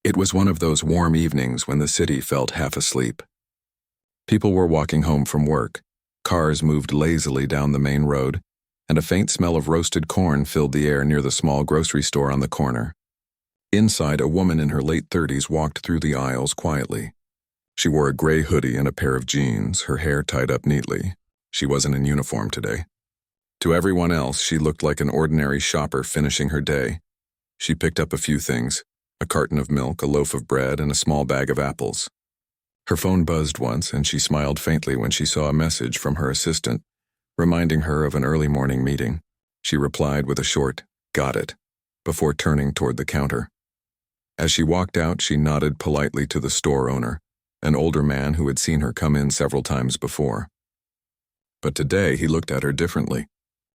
It was one of those warm evenings when the city felt half asleep. People were walking home from work, cars moved lazily down the main road, and a faint smell of roasted corn filled the air near the small grocery store on the corner. Inside, a woman in her late 30s walked through the aisles quietly. She wore a gray hoodie and a pair of jeans, her hair tied up neatly. She wasn't in uniform today. To everyone else, she looked like an ordinary shopper finishing her day. She picked up a few things: a carton of milk, a loaf of bread, and a small bag of apples. Her phone buzzed once, and she smiled faintly when she saw a message from her assistant, reminding her of an early morning meeting. She replied with a short, "Got it," before turning toward the counter. As she walked out, she nodded politely to the store owner, an older man who had seen her come in several times before. But today, he looked at her differently.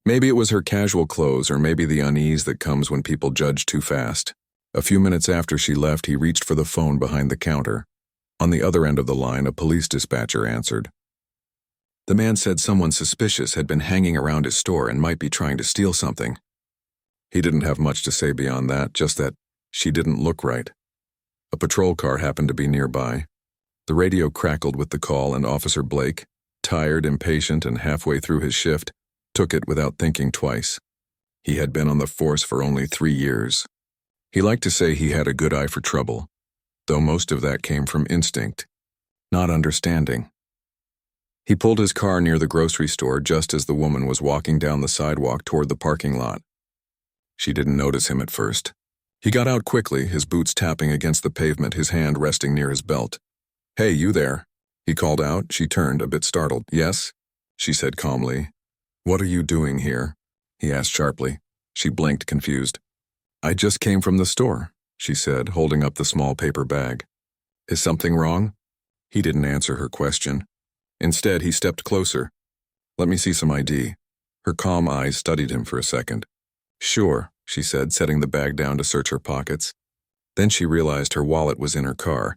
Maybe it was her casual clothes, or maybe the unease that comes when people judge too fast. A few minutes after she left, he reached for the phone behind the counter. On the other end of the line, a police dispatcher answered. The man said someone suspicious had been hanging around his store and might be trying to steal something. He didn't have much to say beyond that, just that she didn't look right. A patrol car happened to be nearby. The radio crackled with the call, and Officer Blake, tired, impatient, and halfway through his shift, took it without thinking twice. He had been on the force for only 3 years. He liked to say he had a good eye for trouble, though most of that came from instinct, not understanding. He pulled his car near the grocery store just as the woman was walking down the sidewalk toward the parking lot. She didn't notice him at first. He got out quickly, his boots tapping against the pavement, his hand resting near his belt. "Hey, you there?" he called out. She turned, a bit startled. "Yes?" she said calmly. "What are you doing here?" he asked sharply. She blinked, confused. "I just came from the store," she said, holding up the small paper bag. "Is something wrong?" He didn't answer her question. Instead, he stepped closer. "Let me see some ID." Her calm eyes studied him for a second. "Sure," she said, setting the bag down to search her pockets. Then she realized her wallet was in her car.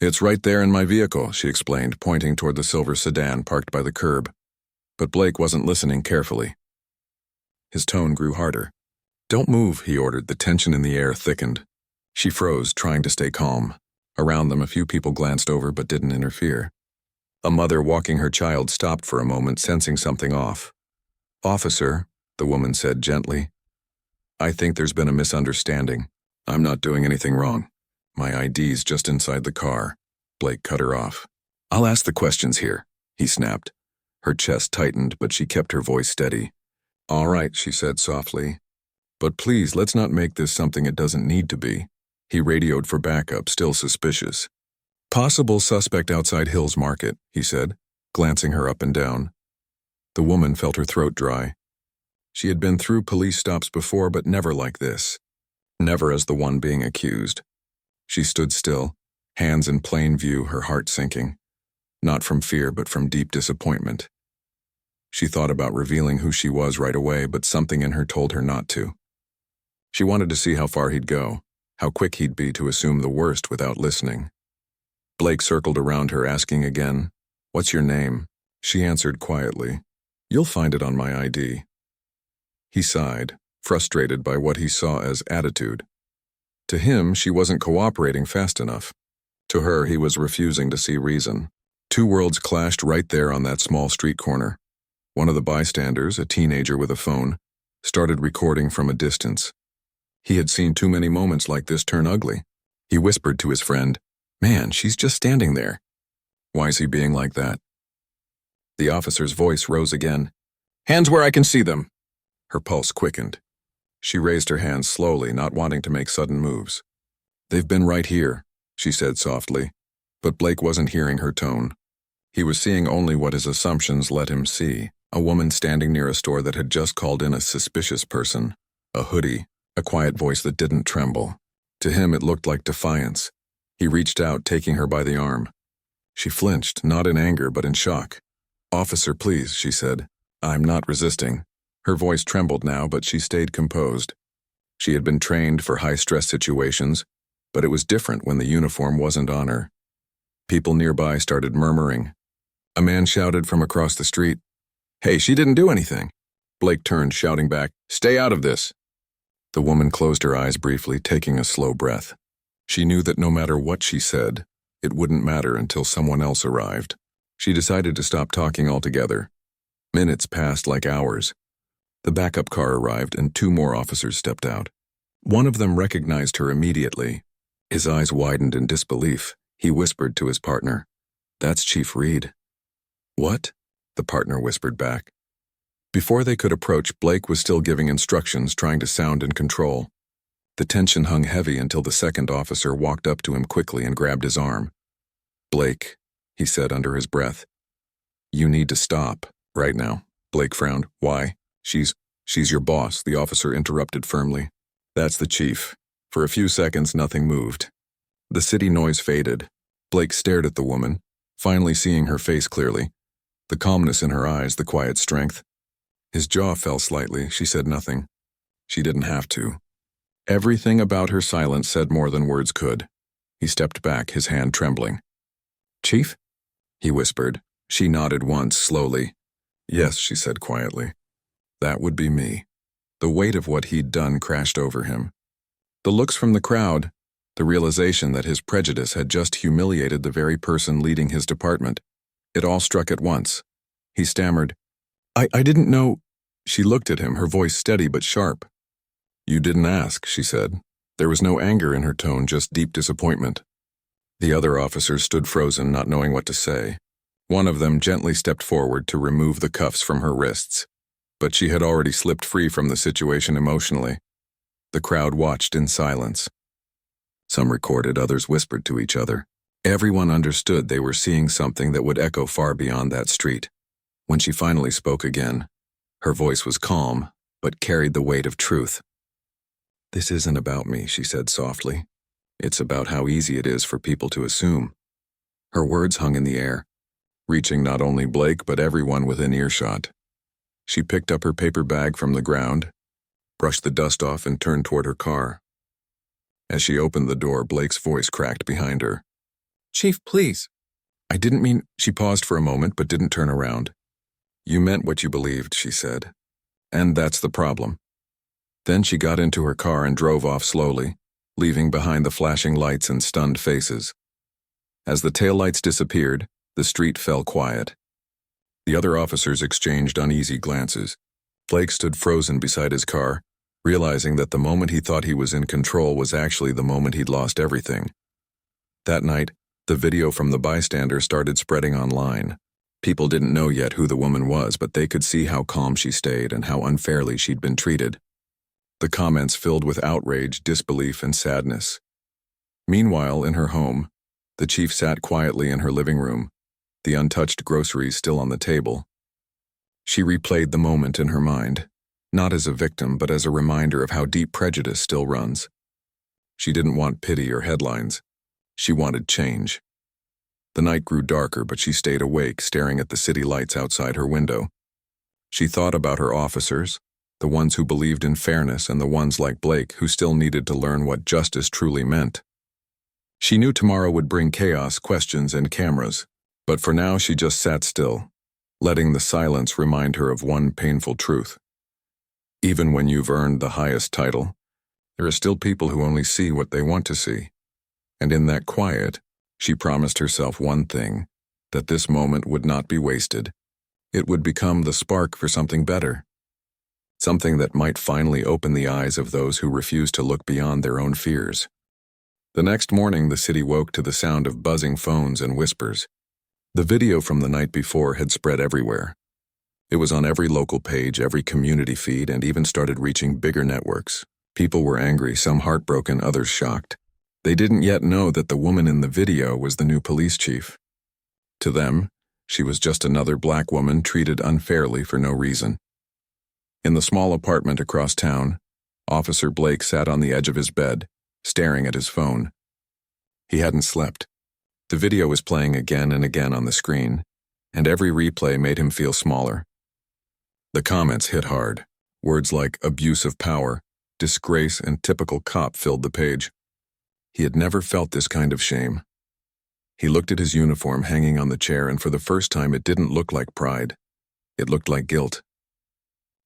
"It's right there in my vehicle," she explained, pointing toward the silver sedan parked by the curb. But Blake wasn't listening carefully. His tone grew harder. "Don't move," he ordered. The tension in the air thickened. She froze, trying to stay calm. Around them, a few people glanced over but didn't interfere. A mother walking her child stopped for a moment, sensing something off. "Officer," the woman said gently, "I think there's been a misunderstanding. I'm not doing anything wrong. My ID's just inside the car." Blake cut her off. "I'll ask the questions here," he snapped. Her chest tightened, but she kept her voice steady. "All right," she said softly. "But please, let's not make this something it doesn't need to be." He radioed for backup, still suspicious. "Possible suspect outside Hill's Market," he said, glancing her up and down. The woman felt her throat dry. She had been through police stops before, but never like this. Never as the one being accused. She stood still, hands in plain view, her heart sinking. Not from fear, but from deep disappointment. She thought about revealing who she was right away, but something in her told her not to. She wanted to see how far he'd go, how quick he'd be to assume the worst without listening. Blake circled around her, asking again, "What's your name?" She answered quietly, "You'll find it on my ID." He sighed, frustrated by what he saw as attitude. To him, she wasn't cooperating fast enough. To her, he was refusing to see reason. Two worlds clashed right there on that small street corner. One of the bystanders, a teenager with a phone, started recording from a distance. He had seen too many moments like this turn ugly. He whispered to his friend, "Man, she's just standing there. Why's he being like that?" The officer's voice rose again. "Hands where I can see them." Her pulse quickened. She raised her hands slowly, not wanting to make sudden moves. "They've been right here," she said softly, but Blake wasn't hearing her tone. He was seeing only what his assumptions let him see. A woman standing near a store that had just called in a suspicious person. A hoodie, a quiet voice that didn't tremble. To him, it looked like defiance. He reached out, taking her by the arm. She flinched, not in anger, but in shock. "Officer, please," she said. "I'm not resisting." Her voice trembled now, but she stayed composed. She had been trained for high-stress situations, but it was different when the uniform wasn't on her. People nearby started murmuring. A man shouted from across the street, "Hey, she didn't do anything." Blake turned, shouting back, "Stay out of this." The woman closed her eyes briefly, taking a slow breath. She knew that no matter what she said, it wouldn't matter until someone else arrived. She decided to stop talking altogether. Minutes passed like hours. The backup car arrived and 2 more officers stepped out. One of them recognized her immediately. His eyes widened in disbelief. He whispered to his partner, "That's Chief Reed." "What?" the partner whispered back. Before they could approach, Blake was still giving instructions, trying to sound in control. The tension hung heavy until the second officer walked up to him quickly and grabbed his arm. "Blake," he said under his breath. "You need to stop, right now." Blake frowned. "Why?" She's your boss," the officer interrupted firmly. "That's the chief." For a few seconds, nothing moved. The city noise faded. Blake stared at the woman, finally seeing her face clearly. The calmness in her eyes, the quiet strength. His jaw fell slightly. She said nothing. She didn't have to. Everything about her silence said more than words could. He stepped back, his hand trembling. "Chief?" he whispered. She nodded once, slowly. "Yes," she said quietly. "That would be me." The weight of what he'd done crashed over him. The looks from the crowd, the realization that his prejudice had just humiliated the very person leading his department. It all struck at once. He stammered, I didn't know." She looked at him, her voice steady but sharp. "You didn't ask," she said. There was no anger in her tone, just deep disappointment. The other officers stood frozen, not knowing what to say. One of them gently stepped forward to remove the cuffs from her wrists. But she had already slipped free from the situation emotionally. The crowd watched in silence. Some recorded, others whispered to each other. Everyone understood they were seeing something that would echo far beyond that street. When she finally spoke again, her voice was calm, but carried the weight of truth. "This isn't about me," she said softly. "It's about how easy it is for people to assume." Her words hung in the air, reaching not only Blake but everyone within earshot. She picked up her paper bag from the ground, brushed the dust off, and turned toward her car. As she opened the door, Blake's voice cracked behind her. "Chief, please." "I didn't mean—" She paused for a moment but didn't turn around. "You meant what you believed," she said. "And that's the problem." Then she got into her car and drove off slowly, leaving behind the flashing lights and stunned faces. As the taillights disappeared, the street fell quiet. The other officers exchanged uneasy glances. Blake stood frozen beside his car, realizing that the moment he thought he was in control was actually the moment he'd lost everything. That night, the video from the bystander started spreading online. People didn't know yet who the woman was, but they could see how calm she stayed and how unfairly she'd been treated. The comments filled with outrage, disbelief, and sadness. Meanwhile, in her home, the chief sat quietly in her living room, the untouched groceries still on the table. She replayed the moment in her mind, not as a victim, but as a reminder of how deep prejudice still runs. She didn't want pity or headlines. She wanted change. The night grew darker, but she stayed awake, staring at the city lights outside her window. She thought about her officers, the ones who believed in fairness and the ones like Blake who still needed to learn what justice truly meant. She knew tomorrow would bring chaos, questions, and cameras, but for now she just sat still, letting the silence remind her of one painful truth. Even when you've earned the highest title, there are still people who only see what they want to see. And in that quiet, she promised herself one thing, that this moment would not be wasted. It would become the spark for something better. Something that might finally open the eyes of those who refuse to look beyond their own fears. The next morning, the city woke to the sound of buzzing phones and whispers. The video from the night before had spread everywhere. It was on every local page, every community feed, and even started reaching bigger networks. People were angry, some heartbroken, others shocked. They didn't yet know that the woman in the video was the new police chief. To them, she was just another black woman treated unfairly for no reason. In the small apartment across town, Officer Blake sat on the edge of his bed, staring at his phone. He hadn't slept. The video was playing again and again on the screen, and every replay made him feel smaller. The comments hit hard. Words like abuse of power, disgrace, and typical cop filled the page. He had never felt this kind of shame. He looked at his uniform hanging on the chair, and for the first time it didn't look like pride. It looked like guilt.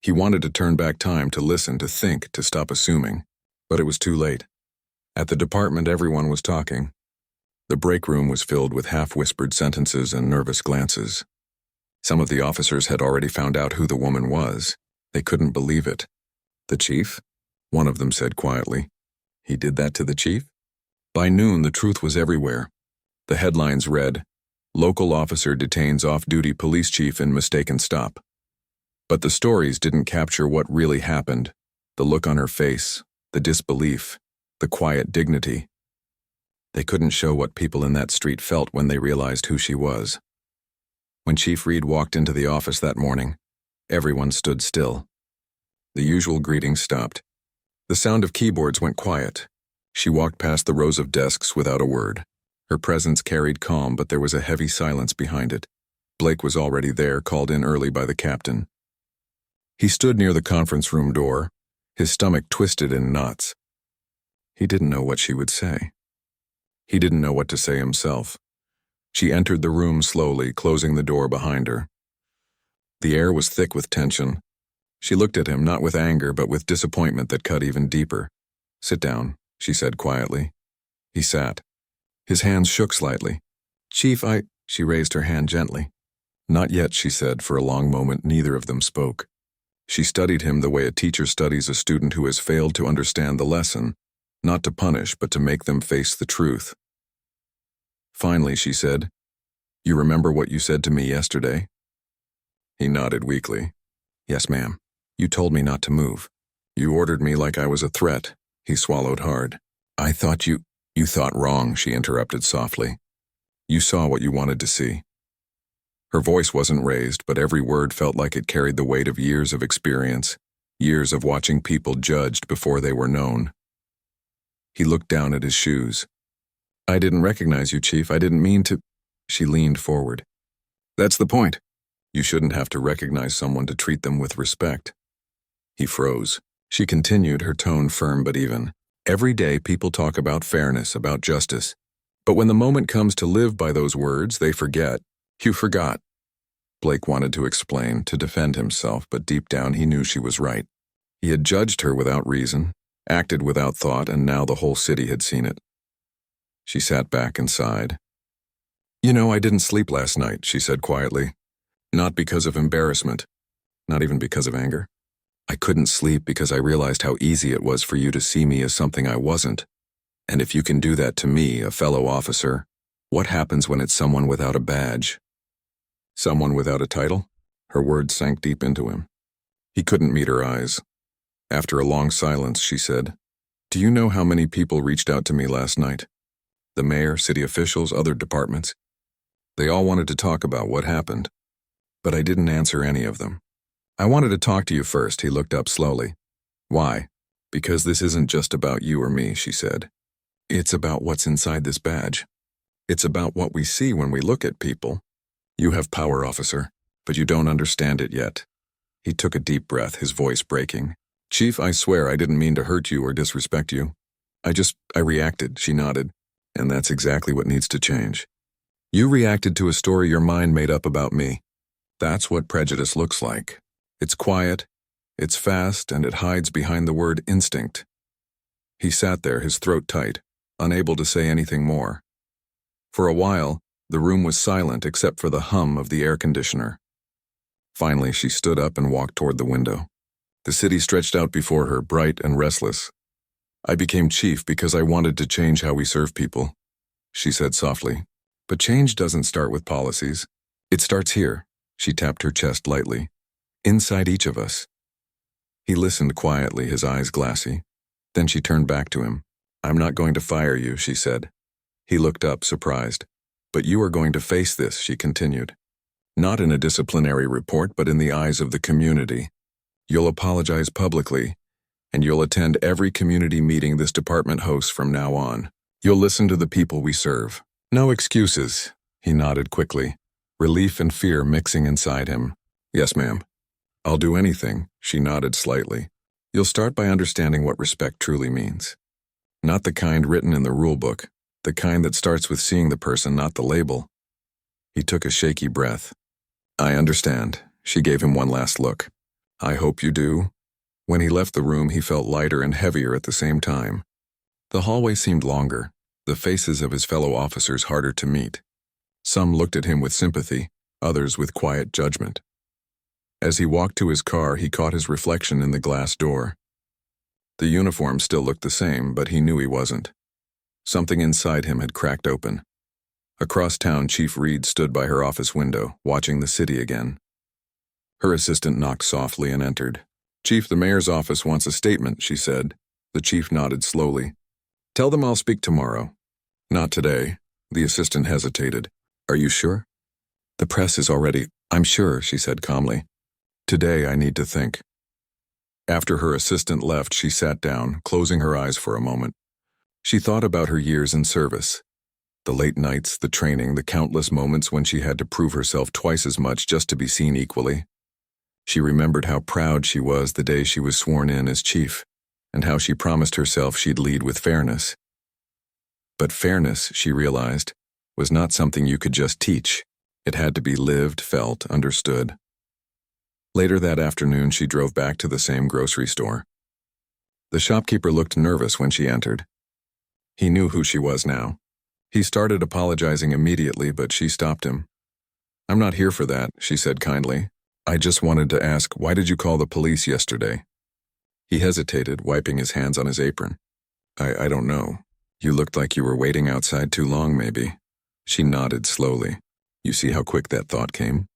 He wanted to turn back time, to listen, to think, to stop assuming, but it was too late. At the department, everyone was talking. The break room was filled with half-whispered sentences and nervous glances. Some of the officers had already found out who the woman was. They couldn't believe it. "The chief?" one of them said quietly. "He did that to the chief?" By noon, the truth was everywhere. The headlines read, "Local officer detains off-duty police chief in mistaken stop." But the stories didn't capture what really happened. The look on her face, the disbelief, the quiet dignity. They couldn't show what people in that street felt when they realized who she was. When Chief Reed walked into the office that morning, everyone stood still. The usual greetings stopped. The sound of keyboards went quiet. She walked past the rows of desks without a word. Her presence carried calm, but there was a heavy silence behind it. Blake was already there, called in early by the captain. He stood near the conference room door, his stomach twisted in knots. He didn't know what she would say. He didn't know what to say himself. She entered the room slowly, closing the door behind her. The air was thick with tension. She looked at him, not with anger, but with disappointment that cut even deeper. "Sit down," she said quietly. He sat. His hands shook slightly. "Chief, She raised her hand gently. "Not yet," she said. For a long moment, neither of them spoke. She studied him the way a teacher studies a student who has failed to understand the lesson, not to punish, but to make them face the truth. Finally, she said, "You remember what you said to me yesterday?" He nodded weakly. "Yes, ma'am. You told me not to move. You ordered me like I was a threat." He swallowed hard. "I thought you thought wrong," she interrupted softly. "You saw what you wanted to see." Her voice wasn't raised, but every word felt like it carried the weight of years of experience, years of watching people judged before they were known. He looked down at his shoes. "I didn't recognize you, Chief. I didn't mean to." She leaned forward. "That's the point. You shouldn't have to recognize someone to treat them with respect." He froze. She continued, her tone firm but even. "Every day people talk about fairness, about justice. But when the moment comes to live by those words, they forget. You forgot." Blake wanted to explain, to defend himself, but deep down he knew she was right. He had judged her without reason, acted without thought, and now the whole city had seen it. She sat back and sighed. "You know, I didn't sleep last night," she said quietly. "Not because of embarrassment, not even because of anger. I couldn't sleep because I realized how easy it was for you to see me as something I wasn't. And if you can do that to me, a fellow officer, what happens when it's someone without a badge? Someone without a title?" Her words sank deep into him. He couldn't meet her eyes. After a long silence, she said, "Do you know how many people reached out to me last night? The mayor, city officials, other departments. They all wanted to talk about what happened. But I didn't answer any of them. I wanted to talk to you first." He looked up slowly. "Why?" "Because this isn't just about you or me," she said. "It's about what's inside this badge. It's about what we see when we look at people. You have power, officer, but you don't understand it yet." He took a deep breath, his voice breaking. "Chief, I swear I didn't mean to hurt you or disrespect you. I reacted," she nodded, "and that's exactly what needs to change. You reacted to a story your mind made up about me. That's what prejudice looks like. It's quiet, it's fast, and it hides behind the word instinct." He sat there, his throat tight, unable to say anything more. For a while, the room was silent except for the hum of the air conditioner. Finally, she stood up and walked toward the window. The city stretched out before her, bright and restless. "I became chief because I wanted to change how we serve people," she said softly. "But change doesn't start with policies. It starts here." She tapped her chest lightly. "Inside each of us." He listened quietly, his eyes glassy. Then she turned back to him. "I'm not going to fire you," she said. He looked up, surprised. "But you are going to face this," she continued. "Not in a disciplinary report, but in the eyes of the community. You'll apologize publicly, and you'll attend every community meeting this department hosts from now on. You'll listen to the people we serve. No excuses." He nodded quickly, relief and fear mixing inside him. "Yes, ma'am. I'll do anything," she nodded slightly. "You'll start by understanding what respect truly means. Not the kind written in the rule book, the kind that starts with seeing the person, not the label." He took a shaky breath. "I understand." She gave him one last look. "I hope you do." When he left the room, he felt lighter and heavier at the same time. The hallway seemed longer, the faces of his fellow officers harder to meet. Some looked at him with sympathy, others with quiet judgment. As he walked to his car, he caught his reflection in the glass door. The uniform still looked the same, but he knew he wasn't. Something inside him had cracked open. Across town, Chief Reed stood by her office window, watching the city again. Her assistant knocked softly and entered. "Chief, the mayor's office wants a statement," she said. The chief nodded slowly. "Tell them I'll speak tomorrow." "Not today." The assistant hesitated. "Are you sure?" "The press is already—" "I'm sure," she said calmly. "Today I need to think." After her assistant left, she sat down, closing her eyes for a moment. She thought about her years in service. The late nights, the training, the countless moments when she had to prove herself twice as much just to be seen equally. She remembered how proud she was the day she was sworn in as chief, and how she promised herself she'd lead with fairness. But fairness, she realized, was not something you could just teach. It had to be lived, felt, understood. Later that afternoon, she drove back to the same grocery store. The shopkeeper looked nervous when she entered. He knew who she was now. He started apologizing immediately, but she stopped him. "I'm not here for that," she said kindly. "I just wanted to ask, why did you call the police yesterday?" He hesitated, wiping his hands on his apron. I don't know. You looked like you were waiting outside too long, maybe." She nodded slowly. "You see how quick that thought came?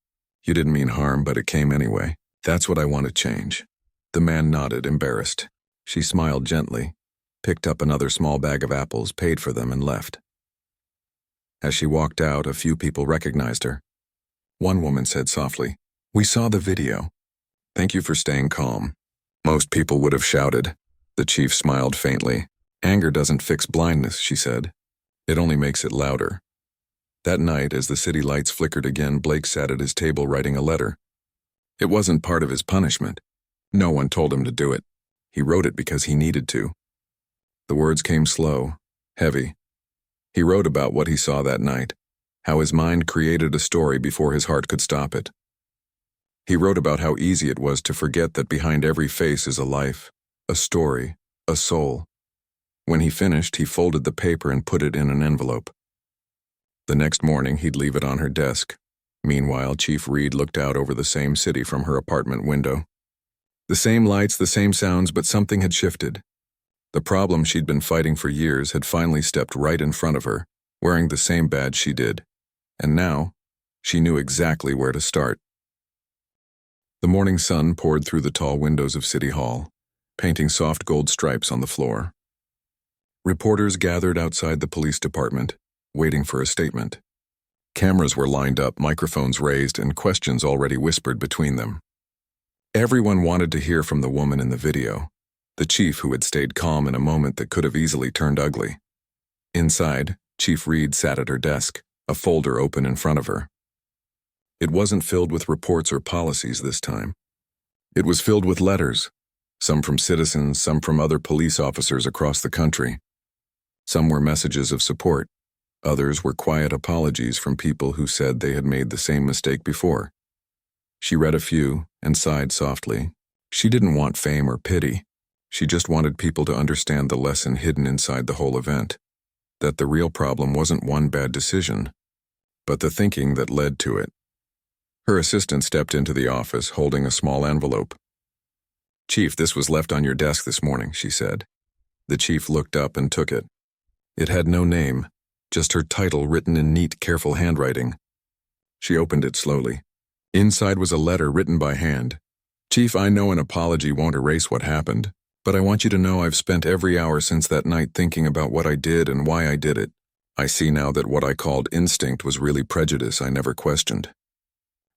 You didn't mean harm, but it came anyway. That's what I want to change." The man nodded, embarrassed. She smiled gently, picked up another small bag of apples, paid for them, and left. As she walked out, a few people recognized her. One woman said softly, "We saw the video. Thank you for staying calm." Most people would have shouted. The chief smiled faintly. "Anger doesn't fix blindness," she said. "It only makes it louder." That night, as the city lights flickered again, Blake sat at his table writing a letter. It wasn't part of his punishment. No one told him to do it. He wrote it because he needed to. The words came slow, heavy. He wrote about what he saw that night, how his mind created a story before his heart could stop it. He wrote about how easy it was to forget that behind every face is a life, a story, a soul. When he finished, he folded the paper and put it in an envelope. The next morning, he'd leave it on her desk. Meanwhile, Chief Reed looked out over the same city from her apartment window. The same lights, the same sounds, but something had shifted. The problem she'd been fighting for years had finally stepped right in front of her, wearing the same badge she did. And now, she knew exactly where to start. The morning sun poured through the tall windows of City Hall, painting soft gold stripes on the floor. Reporters gathered outside the police department, waiting for a statement. Cameras were lined up, microphones raised, and questions already whispered between them. Everyone wanted to hear from the woman in the video, the chief who had stayed calm in a moment that could have easily turned ugly. Inside, Chief Reed sat at her desk, a folder open in front of her. It wasn't filled with reports or policies this time. It was filled with letters, some from citizens, some from other police officers across the country. Some were messages of support. Others were quiet apologies from people who said they had made the same mistake before. She read a few and sighed softly. She didn't want fame or pity. She just wanted people to understand the lesson hidden inside the whole event, that the real problem wasn't one bad decision, but the thinking that led to it. Her assistant stepped into the office, holding a small envelope. "Chief, this was left on your desk this morning," she said. The chief looked up and took it. It had no name, just her title written in neat, careful handwriting. She opened it slowly. Inside was a letter written by hand. "Chief, I know an apology won't erase what happened, but I want you to know I've spent every hour since that night thinking about what I did and why I did it. I see now that what I called instinct was really prejudice I never questioned.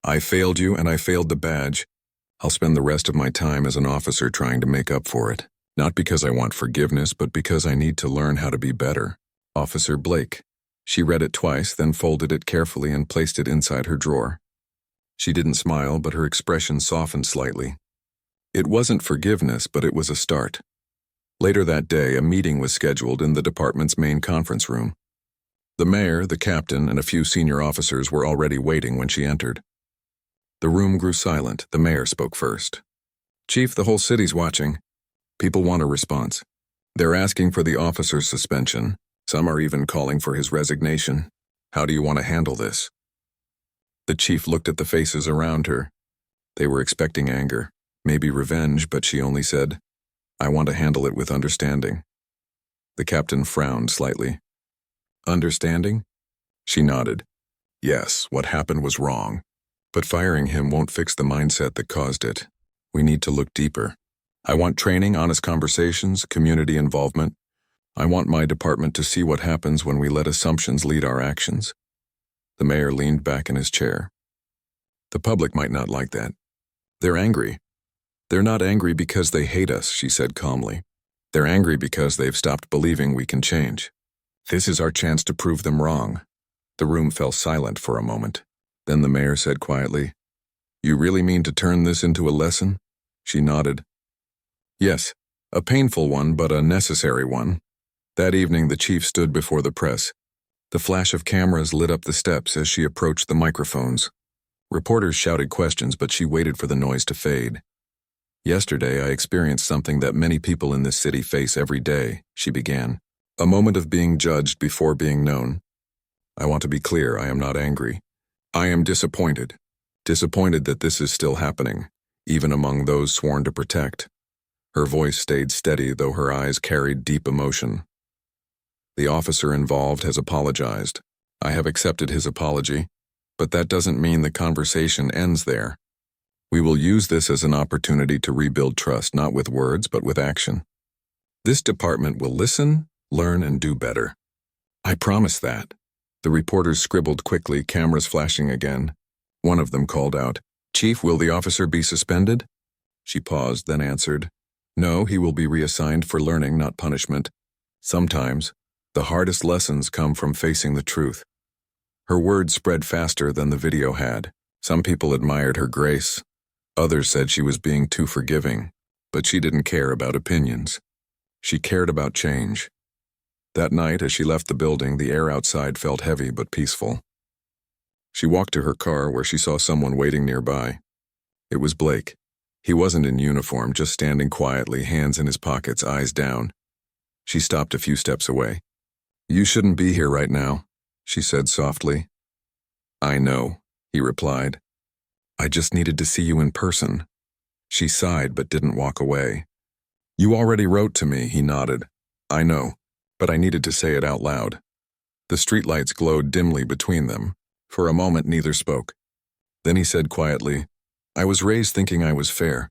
I failed you and I failed the badge. I'll spend the rest of my time as an officer trying to make up for it. Not because I want forgiveness, but because I need to learn how to be better. Officer Blake." She read it twice, then folded it carefully and placed it inside her drawer. She didn't smile, but her expression softened slightly. It wasn't forgiveness, but it was a start. Later that day, a meeting was scheduled in the department's main conference room. The mayor, the captain, and a few senior officers were already waiting when she entered. The room grew silent. The mayor spoke first. "Chief, the whole city's watching. People want a response. They're asking for the officer's suspension. Some are even calling for his resignation. How do you want to handle this?" The chief looked at the faces around her. They were expecting anger, maybe revenge, but she only said, "I want to handle it with understanding." The captain frowned slightly. "Understanding?" She nodded. "Yes, what happened was wrong. But firing him won't fix the mindset that caused it. We need to look deeper. I want training, honest conversations, community involvement. I want my department to see what happens when we let assumptions lead our actions." The mayor leaned back in his chair. "The public might not like that. They're angry. They're not angry because they hate us," she said calmly. "They're angry because they've stopped believing we can change. This is our chance to prove them wrong." The room fell silent for a moment. Then the mayor said quietly, "You really mean to turn this into a lesson?" She nodded. "Yes, a painful one, but a necessary one." That evening the chief stood before the press. The flash of cameras lit up the steps as she approached the microphones. Reporters shouted questions, but she waited for the noise to fade. "Yesterday I experienced something that many people in this city face every day," she began. "A moment of being judged before being known. I want to be clear, I am not angry. I am disappointed. Disappointed that this is still happening, even among those sworn to protect." Her voice stayed steady, though her eyes carried deep emotion. "The officer involved has apologized. I have accepted his apology, but that doesn't mean the conversation ends there. We will use this as an opportunity to rebuild trust, not with words, but with action. This department will listen, learn, and do better. I promise that." The reporters scribbled quickly, cameras flashing again. One of them called out, "Chief, will the officer be suspended?" She paused, then answered, "No, he will be reassigned for learning, not punishment. Sometimes, the hardest lessons come from facing the truth." Her words spread faster than the video had. Some people admired her grace. Others said she was being too forgiving, but she didn't care about opinions. She cared about change. That night, as she left the building, the air outside felt heavy but peaceful. She walked to her car where she saw someone waiting nearby. It was Blake. He wasn't in uniform, just standing quietly, hands in his pockets, eyes down. She stopped a few steps away. "You shouldn't be here right now," she said softly. "I know," he replied. "I just needed to see you in person." She sighed but didn't walk away. "You already wrote to me," he nodded. "I know, but I needed to say it out loud." The streetlights glowed dimly between them. For a moment neither spoke. Then he said quietly, "I was raised thinking I was fair,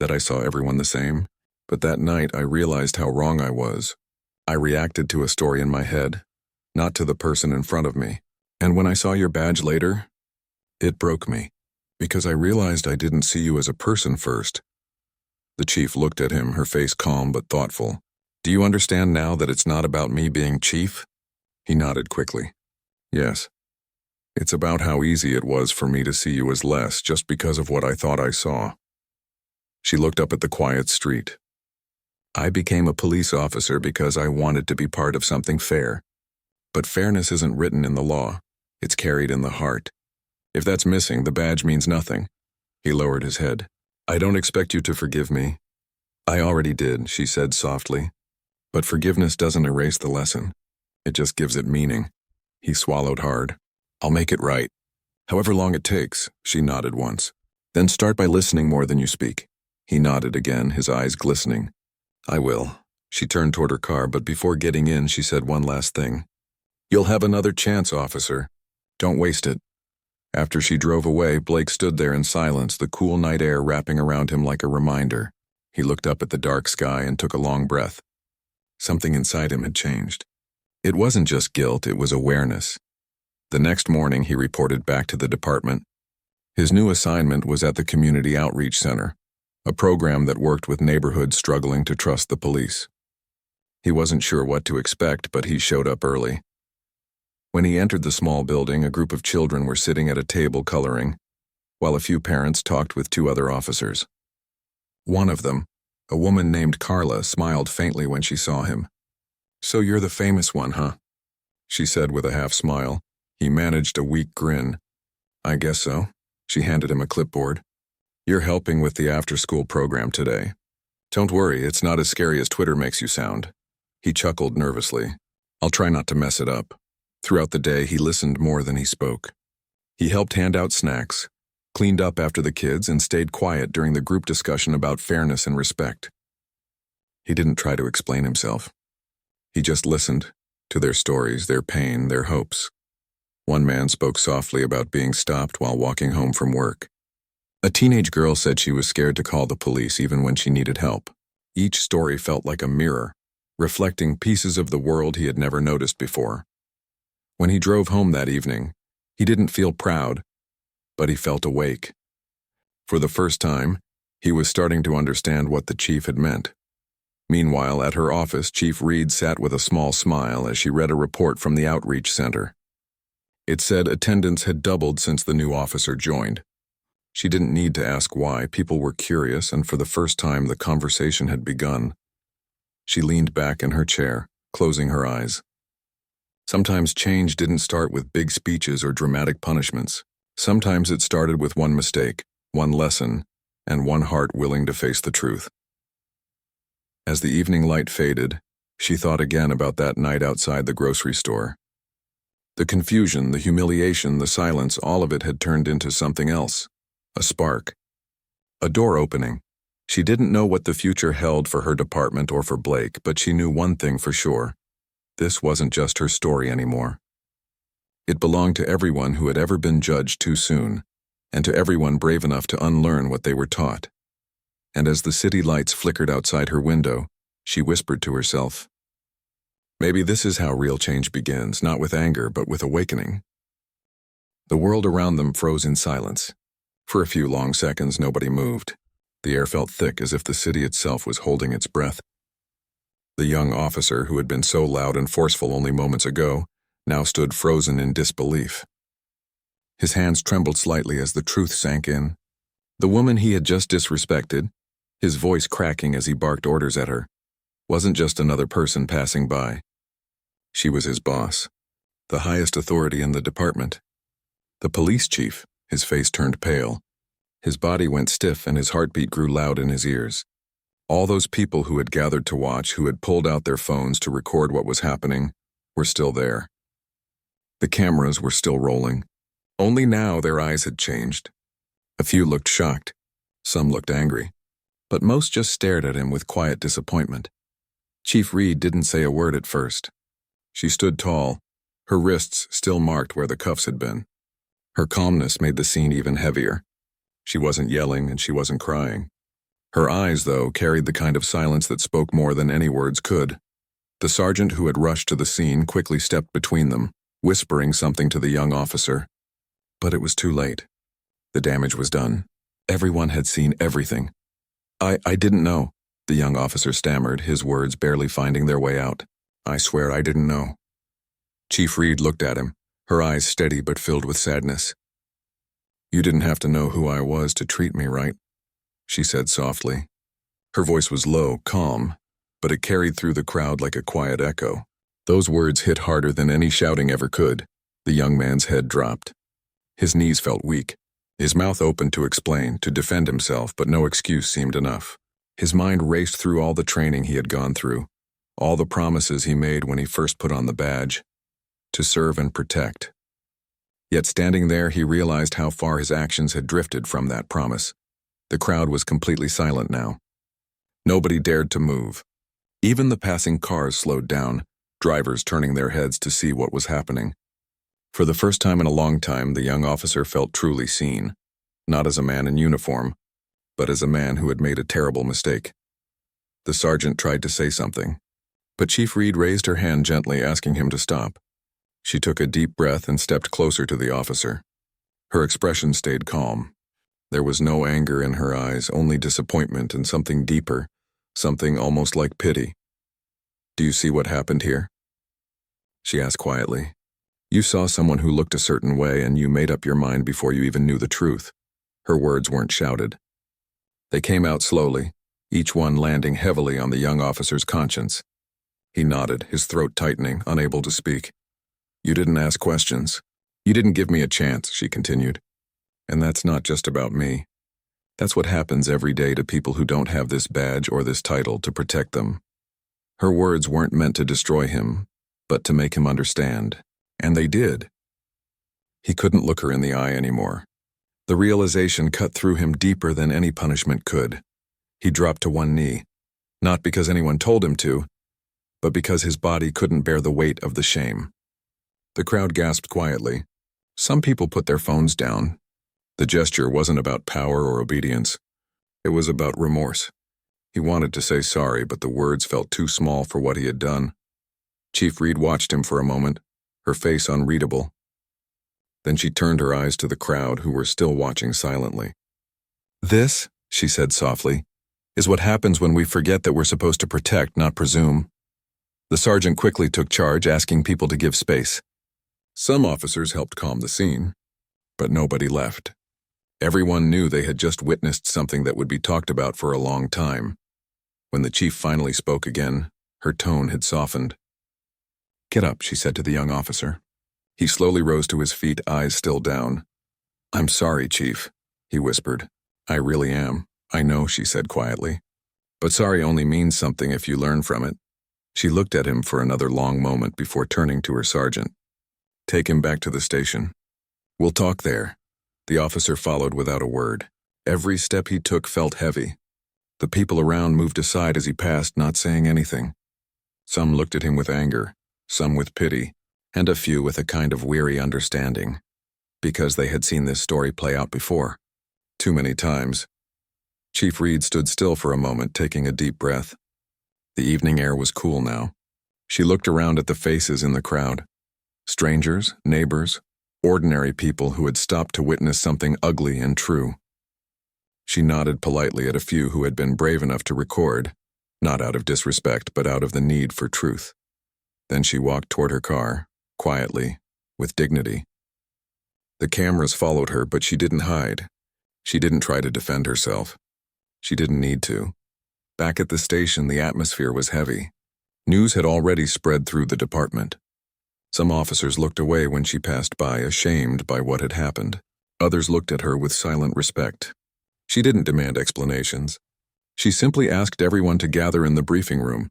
that I saw everyone the same, but that night I realized how wrong I was. I reacted to a story in my head, not to the person in front of me. And when I saw your badge later, it broke me, because I realized I didn't see you as a person first." The chief looked at him, her face calm but thoughtful. "Do you understand now that it's not about me being chief?" He nodded quickly. "Yes. It's about how easy it was for me to see you as less just because of what I thought I saw." She looked up at the quiet street. "I became a police officer because I wanted to be part of something fair. But fairness isn't written in the law. It's carried in the heart. If that's missing, the badge means nothing." He lowered his head. "I don't expect you to forgive me." "I already did," she said softly. "But forgiveness doesn't erase the lesson. It just gives it meaning." He swallowed hard. "I'll make it right. However long it takes," she nodded once. "Then start by listening more than you speak." He nodded again, his eyes glistening. "I will." She turned toward her car, but before getting in, she said one last thing. "You'll have another chance, officer. Don't waste it." After she drove away, Blake stood there in silence, the cool night air wrapping around him like a reminder. He looked up at the dark sky and took a long breath. Something inside him had changed. It wasn't just guilt, it was awareness. The next morning, he reported back to the department. His new assignment was at the Community Outreach Center, a program that worked with neighborhoods struggling to trust the police. He wasn't sure what to expect, but he showed up early. When he entered the small building, a group of children were sitting at a table coloring, while a few parents talked with two other officers. One of them, a woman named Carla, smiled faintly when she saw him. "So you're the famous one, huh?" she said with a half smile. He managed a weak grin. "I guess so." She handed him a clipboard. "You're helping with the after-school program today. Don't worry, it's not as scary as Twitter makes you sound. He chuckled nervously. I'll try not to mess it up. Throughout the day, he listened more than he spoke. He helped hand out snacks, cleaned up after the kids, and stayed quiet during the group discussion about fairness and respect. He didn't try to explain himself. He just listened to their stories, their pain, their hopes. One man spoke softly about being stopped while walking home from work. A teenage girl said she was scared to call the police even when she needed help. Each story felt like a mirror, reflecting pieces of the world he had never noticed before. When he drove home that evening, he didn't feel proud, but he felt awake. For the first time, he was starting to understand what the chief had meant. Meanwhile, at her office, Chief Reed sat with a small smile as she read a report from the outreach center. It said attendance had doubled since the new officer joined. She didn't need to ask why. People were curious, and for the first time, the conversation had begun. She leaned back in her chair, closing her eyes. Sometimes change didn't start with big speeches or dramatic punishments. Sometimes it started with one mistake, one lesson, and one heart willing to face the truth. As the evening light faded, she thought again about that night outside the grocery store. The confusion, the humiliation, the silence, all of it had turned into something else. A spark. A door opening. She didn't know what the future held for her department or for Blake, but she knew one thing for sure. This wasn't just her story anymore. It belonged to everyone who had ever been judged too soon, and to everyone brave enough to unlearn what they were taught. And as the city lights flickered outside her window, she whispered to herself, maybe this is how real change begins, not with anger, but with awakening. The world around them froze in silence. For a few long seconds, nobody moved. The air felt thick, as if the city itself was holding its breath. The young officer, who had been so loud and forceful only moments ago, now stood frozen in disbelief. His hands trembled slightly as the truth sank in. The woman he had just disrespected, his voice cracking as he barked orders at her, wasn't just another person passing by. She was his boss, the highest authority in the department. The police chief. His face turned pale. His body went stiff and his heartbeat grew loud in his ears. All those people who had gathered to watch, who had pulled out their phones to record what was happening, were still there. The cameras were still rolling. Only now their eyes had changed. A few looked shocked. Some looked angry. But most just stared at him with quiet disappointment. Chief Reed didn't say a word at first. She stood tall, her wrists still marked where the cuffs had been. Her calmness made the scene even heavier. She wasn't yelling and she wasn't crying. Her eyes, though, carried the kind of silence that spoke more than any words could. The sergeant who had rushed to the scene quickly stepped between them, whispering something to the young officer. But it was too late. The damage was done. Everyone had seen everything. I didn't know, the young officer stammered, his words barely finding their way out. I swear I didn't know. Chief Reed looked at him, her eyes steady but filled with sadness. You didn't have to know who I was to treat me right, she said softly. Her voice was low, calm, but it carried through the crowd like a quiet echo. Those words hit harder than any shouting ever could. The young man's head dropped. His knees felt weak. His mouth opened to explain, to defend himself, but no excuse seemed enough. His mind raced through all the training he had gone through, all the promises he made when he first put on the badge, to serve and protect. Yet standing there, he realized how far his actions had drifted from that promise. The crowd was completely silent now. Nobody dared to move. Even the passing cars slowed down, drivers turning their heads to see what was happening. For the first time in a long time, the young officer felt truly seen, not as a man in uniform, but as a man who had made a terrible mistake. The sergeant tried to say something, but Chief Reed raised her hand gently, asking him to stop. She took a deep breath and stepped closer to the officer. Her expression stayed calm. There was no anger in her eyes, only disappointment and something deeper, something almost like pity. Do you see what happened here? She asked quietly. You saw someone who looked a certain way and you made up your mind before you even knew the truth. Her words weren't shouted. They came out slowly, each one landing heavily on the young officer's conscience. He nodded, his throat tightening, unable to speak. You didn't ask questions. You didn't give me a chance, she continued. And that's not just about me. That's what happens every day to people who don't have this badge or this title to protect them. Her words weren't meant to destroy him, but to make him understand. And they did. He couldn't look her in the eye anymore. The realization cut through him deeper than any punishment could. He dropped to one knee, not because anyone told him to, but because his body couldn't bear the weight of the shame. The crowd gasped quietly. Some people put their phones down. The gesture wasn't about power or obedience. It was about remorse. He wanted to say sorry, but the words felt too small for what he had done. Chief Reed watched him for a moment, her face unreadable. Then she turned her eyes to the crowd, who were still watching silently. "This," she said softly, "is what happens when we forget that we're supposed to protect, not presume." The sergeant quickly took charge, asking people to give space. Some officers helped calm the scene, but nobody left. Everyone knew they had just witnessed something that would be talked about for a long time. When the chief finally spoke again, her tone had softened. "Get up," she said to the young officer. He slowly rose to his feet, eyes still down. "I'm sorry, Chief," he whispered. "I really am. I know," she said quietly. "But sorry only means something if you learn from it." She looked at him for another long moment before turning to her sergeant. "Take him back to the station. We'll talk there." The officer followed without a word. Every step he took felt heavy. The people around moved aside as he passed, not saying anything. Some looked at him with anger, some with pity, and a few with a kind of weary understanding, because they had seen this story play out before. Too many times. Chief Reed stood still for a moment, taking a deep breath. The evening air was cool now. She looked around at the faces in the crowd. Strangers, neighbors, ordinary people who had stopped to witness something ugly and true. She nodded politely at a few who had been brave enough to record, not out of disrespect, but out of the need for truth. Then she walked toward her car, quietly, with dignity. The cameras followed her, but she didn't hide. She didn't try to defend herself. She didn't need to. Back at the station, the atmosphere was heavy. News had already spread through the department. Some officers looked away when she passed by, ashamed by what had happened. Others looked at her with silent respect. She didn't demand explanations. She simply asked everyone to gather in the briefing room.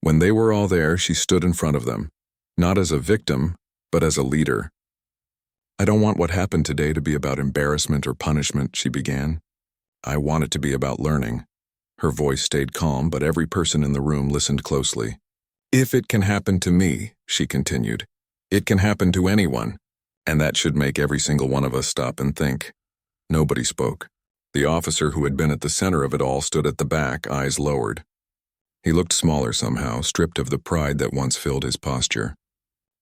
When they were all there, she stood in front of them, not as a victim, but as a leader. "I don't want what happened today to be about embarrassment or punishment," she began. "I want it to be about learning." Her voice stayed calm, but every person in the room listened closely. "If it can happen to me," she continued, "it can happen to anyone, and that should make every single one of us stop and think." Nobody spoke. The officer who had been at the center of it all stood at the back, eyes lowered. He looked smaller somehow, stripped of the pride that once filled his posture.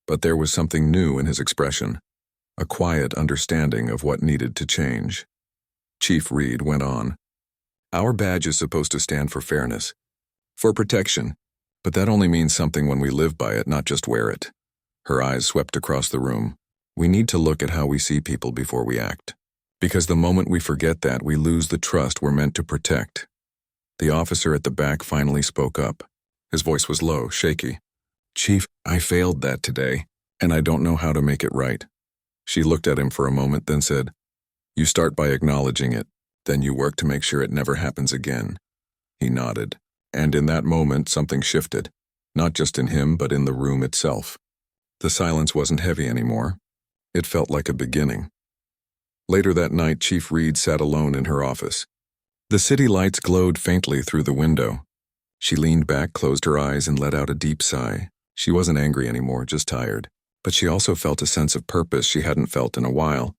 But there was something new in his expression, a quiet understanding of what needed to change. Chief Reed went on. "Our badge is supposed to stand for fairness, for protection, but that only means something when we live by it, not just wear it." Her eyes swept across the room. "We need to look at how we see people before we act. Because the moment we forget that, we lose the trust we're meant to protect." The officer at the back finally spoke up. His voice was low, shaky. "Chief, I failed that today, and I don't know how to make it right." She looked at him for a moment, then said, "You start by acknowledging it, then you work to make sure it never happens again." He nodded, and in that moment something shifted, not just in him, but in the room itself. The silence wasn't heavy anymore. It felt like a beginning. Later that night, Chief Reed sat alone in her office. The city lights glowed faintly through the window. She leaned back, closed her eyes, and let out a deep sigh. She wasn't angry anymore, just tired. But she also felt a sense of purpose she hadn't felt in a while.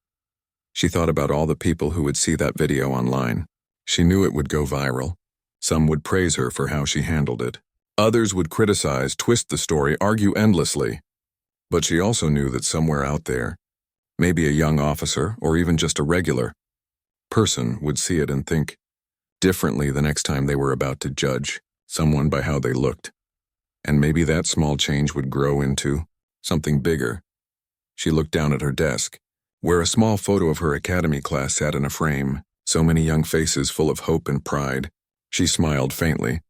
She thought about all the people who would see that video online. She knew it would go viral. Some would praise her for how she handled it. Others would criticize, twist the story, argue endlessly. But she also knew that somewhere out there, maybe a young officer, or even just a regular person, would see it and think differently the next time they were about to judge someone by how they looked. And maybe that small change would grow into something bigger. She looked down at her desk, where a small photo of her academy class sat in a frame, so many young faces full of hope and pride. She smiled faintly.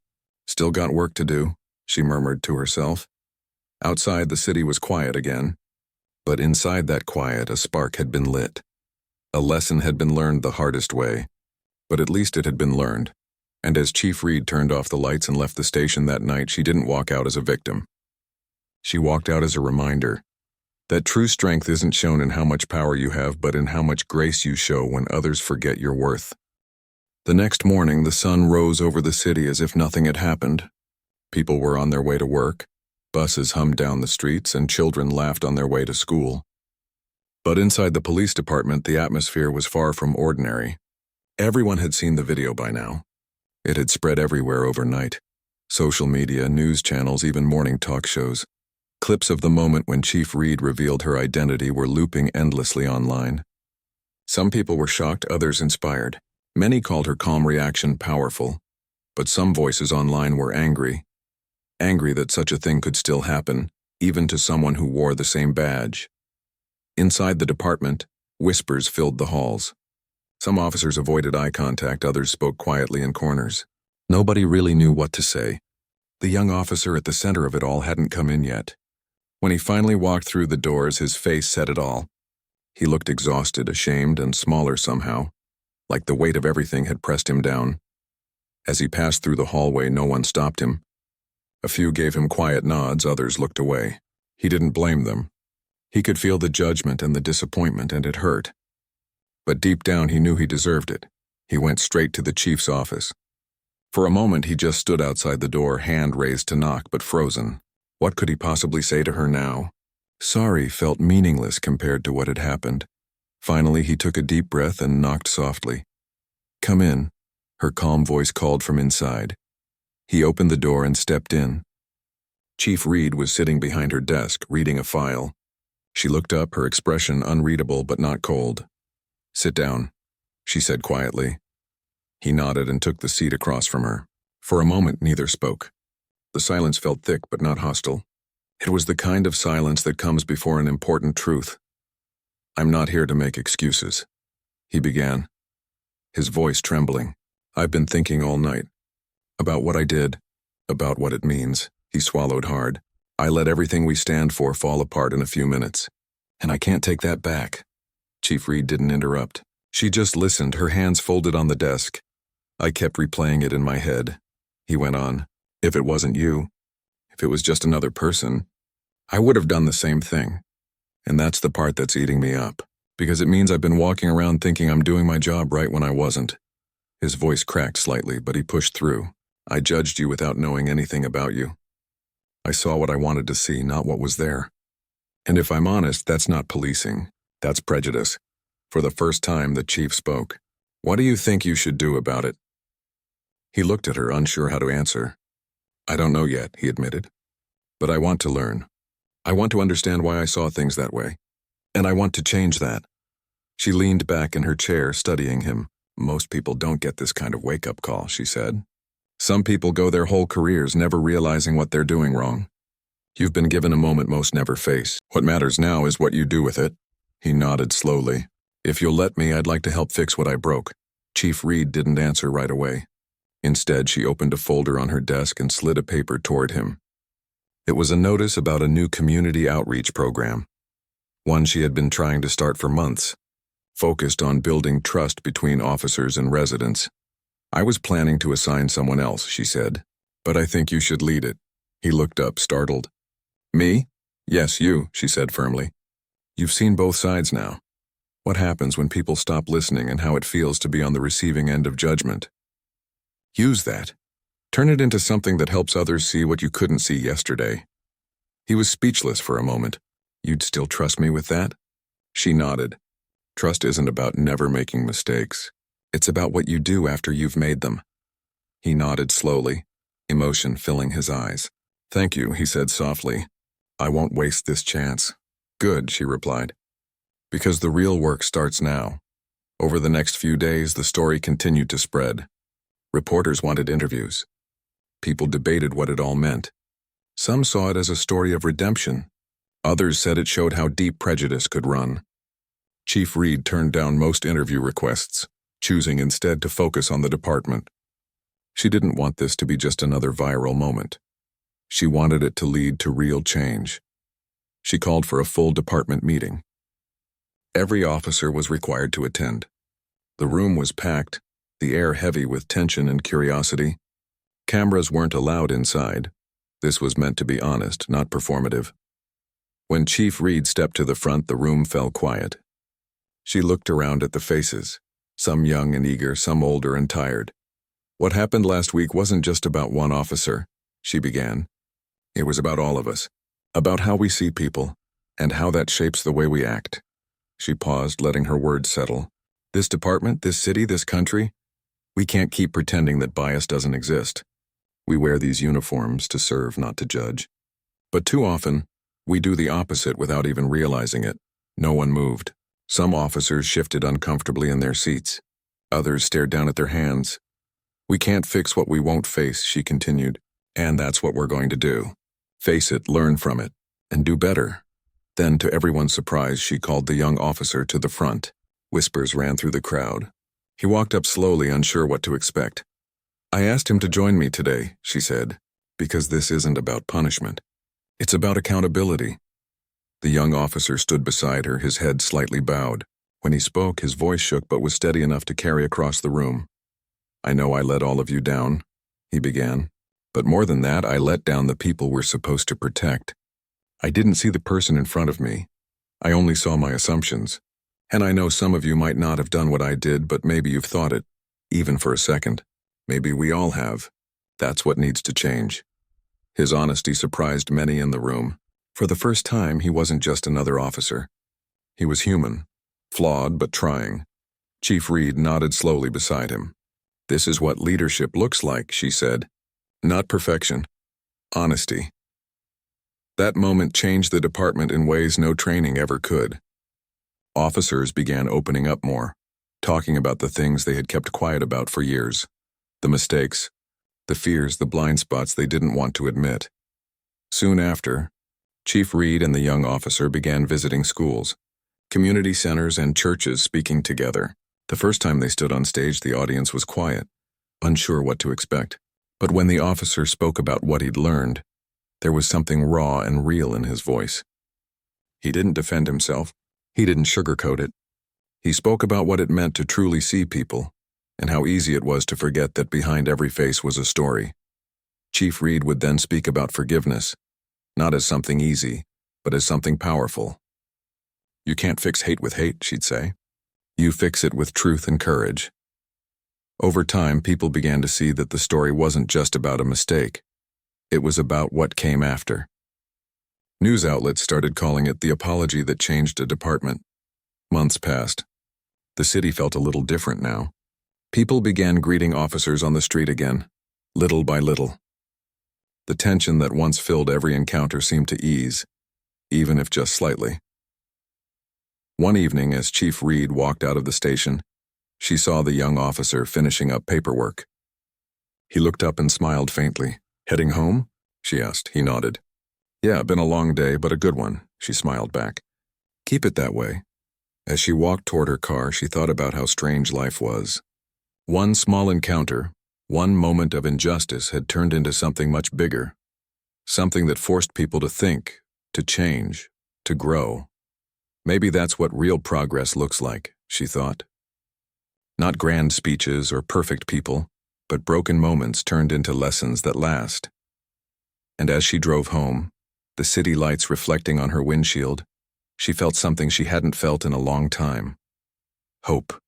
"Still got work to do," she murmured to herself. Outside, the city was quiet again. But inside that quiet, a spark had been lit. A lesson had been learned the hardest way. But at least it had been learned. And as Chief Reed turned off the lights and left the station that night, she didn't walk out as a victim. She walked out as a reminder that true strength isn't shown in how much power you have, but in how much grace you show when others forget your worth. The next morning, the sun rose over the city as if nothing had happened. People were on their way to work, buses hummed down the streets, and children laughed on their way to school. But inside the police department, the atmosphere was far from ordinary. Everyone had seen the video by now. It had spread everywhere overnight. Social media, news channels, even morning talk shows. Clips of the moment when Chief Reed revealed her identity were looping endlessly online. Some people were shocked, others inspired. Many called her calm reaction powerful. But some voices online were angry. Angry that such a thing could still happen, even to someone who wore the same badge. Inside the department, whispers filled the halls. Some officers avoided eye contact, others spoke quietly in corners. Nobody really knew what to say. The young officer at the center of it all hadn't come in yet. When he finally walked through the doors, his face said it all. He looked exhausted, ashamed, and smaller somehow, like the weight of everything had pressed him down. As he passed through the hallway, no one stopped him. A few gave him quiet nods, others looked away. He didn't blame them. He could feel the judgment and the disappointment, and it hurt. But deep down, he knew he deserved it. He went straight to the chief's office. For a moment, he just stood outside the door, hand raised to knock, but frozen. What could he possibly say to her now? Sorry felt meaningless compared to what had happened. Finally, he took a deep breath and knocked softly. Come in, her calm voice called from inside. He opened the door and stepped in. Chief Reed was sitting behind her desk, reading a file. She looked up, her expression unreadable but not cold. Sit down, she said quietly. He nodded and took the seat across from her. For a moment, neither spoke. The silence felt thick but not hostile. It was the kind of silence that comes before an important truth. I'm not here to make excuses, he began, his voice trembling. I've been thinking all night. About what I did, about what it means. He swallowed hard. I let everything we stand for fall apart in a few minutes. And I can't take that back. Chief Reed didn't interrupt. She just listened, her hands folded on the desk. I kept replaying it in my head. He went on. If it wasn't you, if it was just another person, I would have done the same thing. And that's the part that's eating me up, because it means I've been walking around thinking I'm doing my job right when I wasn't. His voice cracked slightly, but he pushed through. I judged you without knowing anything about you. I saw what I wanted to see, not what was there. And if I'm honest, that's not policing. That's prejudice. For the first time, the chief spoke. What do you think you should do about it? He looked at her, unsure how to answer. I don't know yet, he admitted. But I want to learn. I want to understand why I saw things that way. And I want to change that. She leaned back in her chair, studying him. Most people don't get this kind of wake-up call, she said. Some people go their whole careers never realizing what they're doing wrong. You've been given a moment most never face. What matters now is what you do with it. He nodded slowly. If you'll let me, I'd like to help fix what I broke. Chief Reed didn't answer right away. Instead, she opened a folder on her desk and slid a paper toward him. It was a notice about a new community outreach program, one she had been trying to start for months, focused on building trust between officers and residents. I was planning to assign someone else, she said, but I think you should lead it. He looked up, startled. Me? Yes, you, she said firmly. You've seen both sides now. What happens when people stop listening and how it feels to be on the receiving end of judgment. Use that. Turn it into something that helps others see what you couldn't see yesterday. He was speechless for a moment. You'd still trust me with that? She nodded. Trust isn't about never making mistakes. It's about what you do after you've made them. He nodded slowly, emotion filling his eyes. Thank you, he said softly. I won't waste this chance. Good, she replied. Because the real work starts now. Over the next few days, the story continued to spread. Reporters wanted interviews. People debated what it all meant. Some saw it as a story of redemption. Others said it showed how deep prejudice could run. Chief Reed turned down most interview requests, choosing instead to focus on the department. She didn't want this to be just another viral moment. She wanted it to lead to real change. She called for a full department meeting. Every officer was required to attend. The room was packed, the air heavy with tension and curiosity. Cameras weren't allowed inside. This was meant to be honest, not performative. When Chief Reed stepped to the front, the room fell quiet. She looked around at the faces, some young and eager, some older and tired. "What happened last week wasn't just about one officer," she began. "It was about all of us, about how we see people, and how that shapes the way we act." She paused, letting her words settle. "This department, this city, this country, we can't keep pretending that bias doesn't exist. We wear these uniforms to serve, not to judge. But too often, we do the opposite without even realizing it." No one moved. Some officers shifted uncomfortably in their seats. Others stared down at their hands. "We can't fix what we won't face," she continued, "and that's what we're going to do. Face it, learn from it, and do better." Then, to everyone's surprise, she called the young officer to the front. Whispers ran through the crowd. He walked up slowly, unsure what to expect. "I asked him to join me today," she said, "because this isn't about punishment. It's about accountability." The young officer stood beside her, his head slightly bowed. When he spoke, his voice shook but was steady enough to carry across the room. "I know I let all of you down," he began. "But more than that, I let down the people we're supposed to protect. I didn't see the person in front of me. I only saw my assumptions. And I know some of you might not have done what I did, but maybe you've thought it, even for a second. Maybe we all have. That's what needs to change." His honesty surprised many in the room. For the first time, he wasn't just another officer. He was human, flawed but trying. Chief Reed nodded slowly beside him. "This is what leadership looks like," she said. "Not perfection. Honesty." That moment changed the department in ways no training ever could. Officers began opening up more, talking about the things they had kept quiet about for years. The mistakes, the fears, the blind spots they didn't want to admit. Soon after, Chief Reed and the young officer began visiting schools, community centers, and churches, speaking together. The first time they stood on stage, the audience was quiet, unsure what to expect. But when the officer spoke about what he'd learned, there was something raw and real in his voice. He didn't defend himself. He didn't sugarcoat it. He spoke about what it meant to truly see people, and how easy it was to forget that behind every face was a story. Chief Reed would then speak about forgiveness, not as something easy, but as something powerful. "You can't fix hate with hate," she'd say. "You fix it with truth and courage." Over time, people began to see that the story wasn't just about a mistake. It was about what came after. News outlets started calling it the apology that changed a department. Months passed. The city felt a little different now. People began greeting officers on the street again, little by little. The tension that once filled every encounter seemed to ease, even if just slightly. One evening, as Chief Reed walked out of the station, she saw the young officer finishing up paperwork. He looked up and smiled faintly. "Heading home?" she asked. He nodded. "Yeah, been a long day, but a good one," she smiled back. "Keep it that way." As she walked toward her car, she thought about how strange life was. One small encounter, one moment of injustice had turned into something much bigger. Something that forced people to think, to change, to grow. Maybe that's what real progress looks like, she thought. Not grand speeches or perfect people, but broken moments turned into lessons that last. And as she drove home, the city lights reflecting on her windshield, she felt something she hadn't felt in a long time. Hope.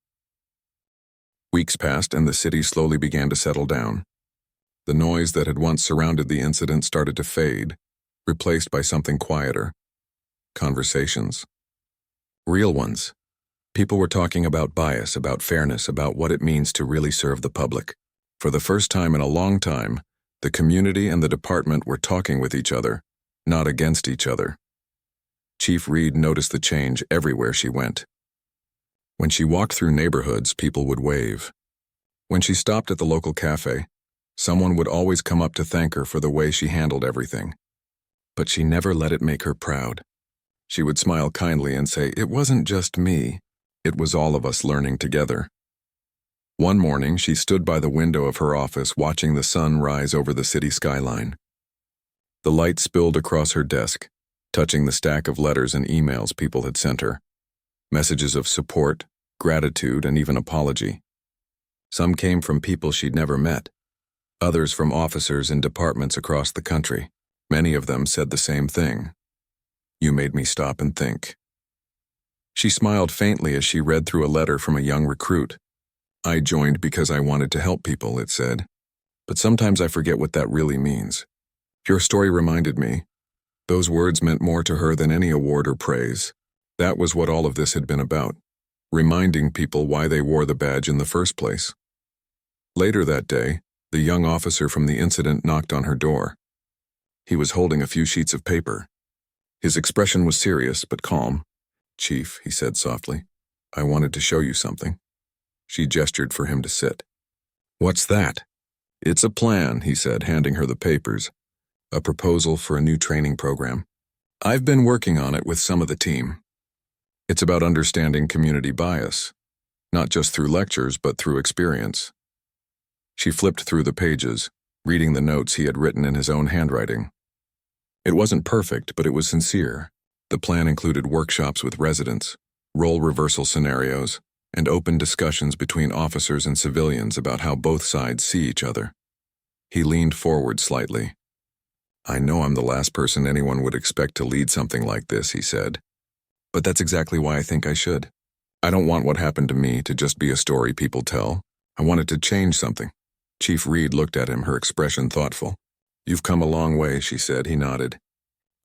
Weeks passed and the city slowly began to settle down. The noise that had once surrounded the incident started to fade, replaced by something quieter. Conversations. Real ones. People were talking about bias, about fairness, about what it means to really serve the public. For the first time in a long time, the community and the department were talking with each other, not against each other. Chief Reed noticed the change everywhere she went. When she walked through neighborhoods, people would wave. When she stopped at the local cafe, someone would always come up to thank her for the way she handled everything. But she never let it make her proud. She would smile kindly and say, "It wasn't just me. It was all of us learning together." One morning, she stood by the window of her office watching the sun rise over the city skyline. The light spilled across her desk, touching the stack of letters and emails people had sent her. Messages of support, gratitude, and even apology. Some came from people she'd never met, others from officers in departments across the country. Many of them said the same thing. "You made me stop and think." She smiled faintly as she read through a letter from a young recruit. "I joined because I wanted to help people," it said. "But sometimes I forget what that really means. Your story reminded me." Those words meant more to her than any award or praise. That was what all of this had been about, reminding people why they wore the badge in the first place. Later that day, the young officer from the incident knocked on her door. He was holding a few sheets of paper. His expression was serious but calm. "Chief," he said softly, "I wanted to show you something." She gestured for him to sit. "What's that?" "It's a plan," he said, handing her the papers. "A proposal for a new training program. I've been working on it with some of the team. It's about understanding community bias, not just through lectures but through experience." She flipped through the pages, reading the notes he had written in his own handwriting. It wasn't perfect, but it was sincere. The plan included workshops with residents, role reversal scenarios, and open discussions between officers and civilians about how both sides see each other. He leaned forward slightly. "I know I'm the last person anyone would expect to lead something like this," he said. "But that's exactly why I think I should. I don't want what happened to me to just be a story people tell. I want it to change something." Chief Reed looked at him, her expression thoughtful. "You've come a long way," she said. He nodded.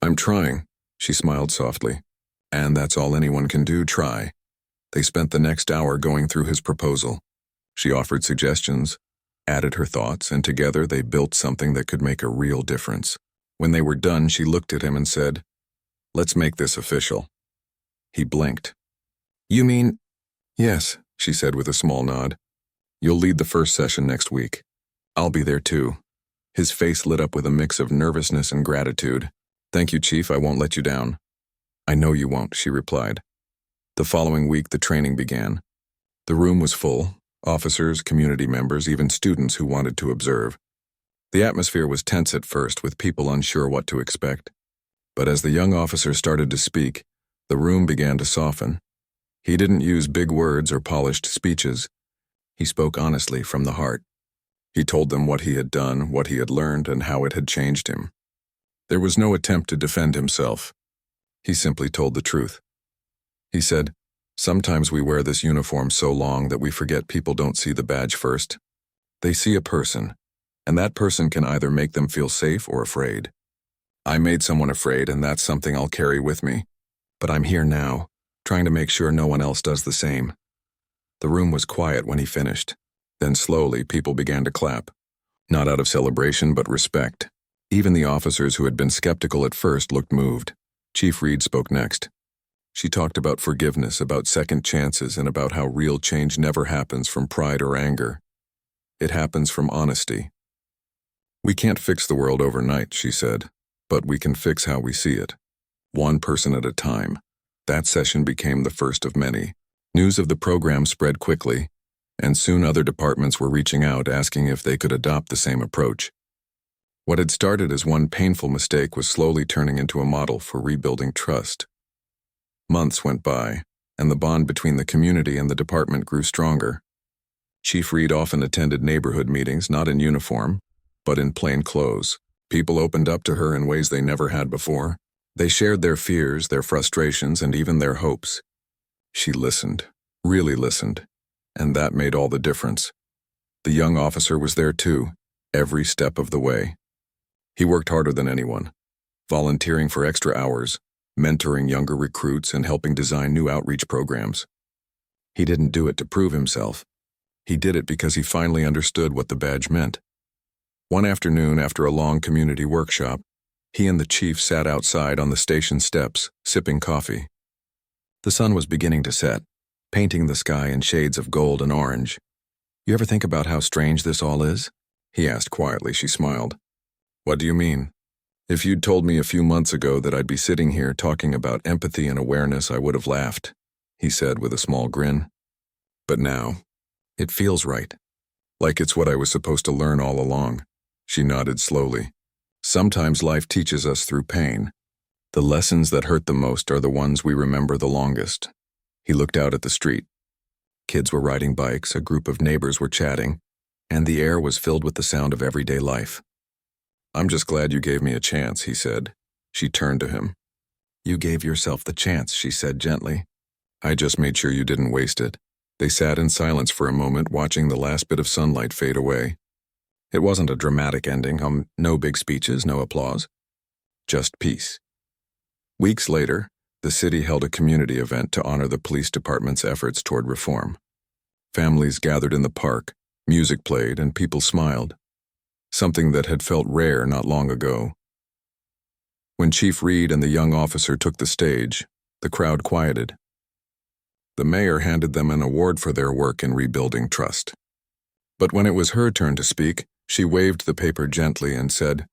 "I'm trying," she smiled softly. "And that's all anyone can do, try." They spent the next hour going through his proposal. She offered suggestions, added her thoughts, and together they built something that could make a real difference. When they were done, she looked at him and said, "Let's make this official." He blinked. "You mean—" "Yes," she said with a small nod. "You'll lead the first session next week. I'll be there too." His face lit up with a mix of nervousness and gratitude. "Thank you, Chief. I won't let you down." "I know you won't," she replied. The following week, the training began. The room was full, officers, community members, even students who wanted to observe. The atmosphere was tense at first, with people unsure what to expect. But as the young officer started to speak, the room began to soften. He didn't use big words or polished speeches. He spoke honestly from the heart. He told them what he had done, what he had learned, and how it had changed him. There was no attempt to defend himself. He simply told the truth. He said, "Sometimes we wear this uniform so long that we forget people don't see the badge first. They see a person, and that person can either make them feel safe or afraid. I made someone afraid, and that's something I'll carry with me. But I'm here now, trying to make sure no one else does the same." The room was quiet when he finished. Then slowly, people began to clap. Not out of celebration, but respect. Even the officers who had been skeptical at first looked moved. Chief Reed spoke next. She talked about forgiveness, about second chances, and about how real change never happens from pride or anger. It happens from honesty. "We can't fix the world overnight," she said, "but we can fix how we see it. One person at a time." That session became the first of many. News of the program spread quickly, and soon other departments were reaching out asking if they could adopt the same approach. What had started as one painful mistake was slowly turning into a model for rebuilding trust. Months went by, and the bond between the community and the department grew stronger. Chief Reed often attended neighborhood meetings, not in uniform, but in plain clothes. People opened up to her in ways they never had before. They shared their fears, their frustrations, and even their hopes. She listened, really listened, and that made all the difference. The young officer was there too, every step of the way. He worked harder than anyone, volunteering for extra hours, mentoring younger recruits, and helping design new outreach programs. He didn't do it to prove himself. He did it because he finally understood what the badge meant. One afternoon, after a long community workshop, he and the chief sat outside on the station steps, sipping coffee. The sun was beginning to set, painting the sky in shades of gold and orange. "You ever think about how strange this all is?" he asked quietly. She smiled. "What do you mean?" "If you'd told me a few months ago that I'd be sitting here talking about empathy and awareness, I would have laughed," he said with a small grin. "But now, it feels right. Like it's what I was supposed to learn all along." She nodded slowly. "Sometimes life teaches us through pain. The lessons that hurt the most are the ones we remember the longest." He looked out at the street. Kids were riding bikes, a group of neighbors were chatting, and the air was filled with the sound of everyday life. "I'm just glad you gave me a chance," he said. She turned to him. "You gave yourself the chance," she said gently. "I just made sure you didn't waste it." They sat in silence for a moment, watching the last bit of sunlight fade away. It wasn't a dramatic ending, no big speeches, no applause. Just peace. Weeks later, the city held a community event to honor the police department's efforts toward reform. Families gathered in the park, music played, and people smiled. Something that had felt rare not long ago. When Chief Reed and the young officer took the stage, the crowd quieted. The mayor handed them an award for their work in rebuilding trust. But when it was her turn to speak, she waved the paper gently and said,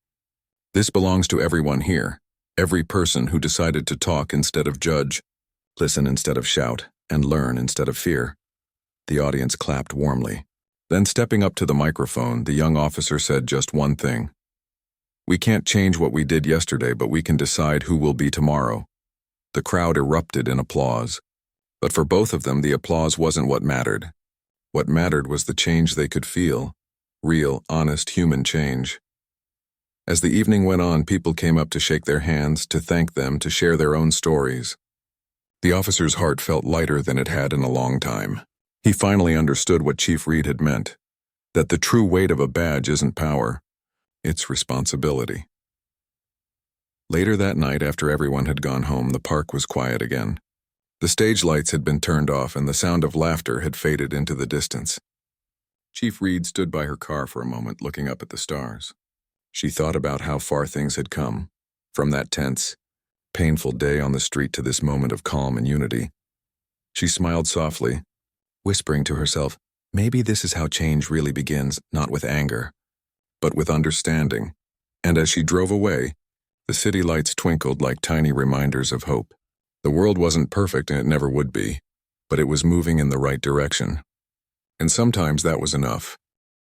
"This belongs to everyone here, every person who decided to talk instead of judge, listen instead of shout, and learn instead of fear." The audience clapped warmly. Then, stepping up to the microphone, the young officer said just one thing. "We can't change what we did yesterday, but we can decide who we'll be tomorrow." The crowd erupted in applause. But for both of them, the applause wasn't what mattered. What mattered was the change they could feel. Real, honest, human change. As the evening went on, people came up to shake their hands, to thank them, to share their own stories. The officer's heart felt lighter than it had in a long time. He finally understood what Chief Reed had meant, that the true weight of a badge isn't power, it's responsibility. Later that night, after everyone had gone home, the park was quiet again. The stage lights had been turned off and the sound of laughter had faded into the distance. Chief Reed stood by her car for a moment, looking up at the stars. She thought about how far things had come, from that tense, painful day on the street to this moment of calm and unity. She smiled softly, whispering to herself, maybe this is how change really begins, not with anger, but with understanding. And as she drove away, the city lights twinkled like tiny reminders of hope. The world wasn't perfect and it never would be, but it was moving in the right direction. And sometimes that was enough.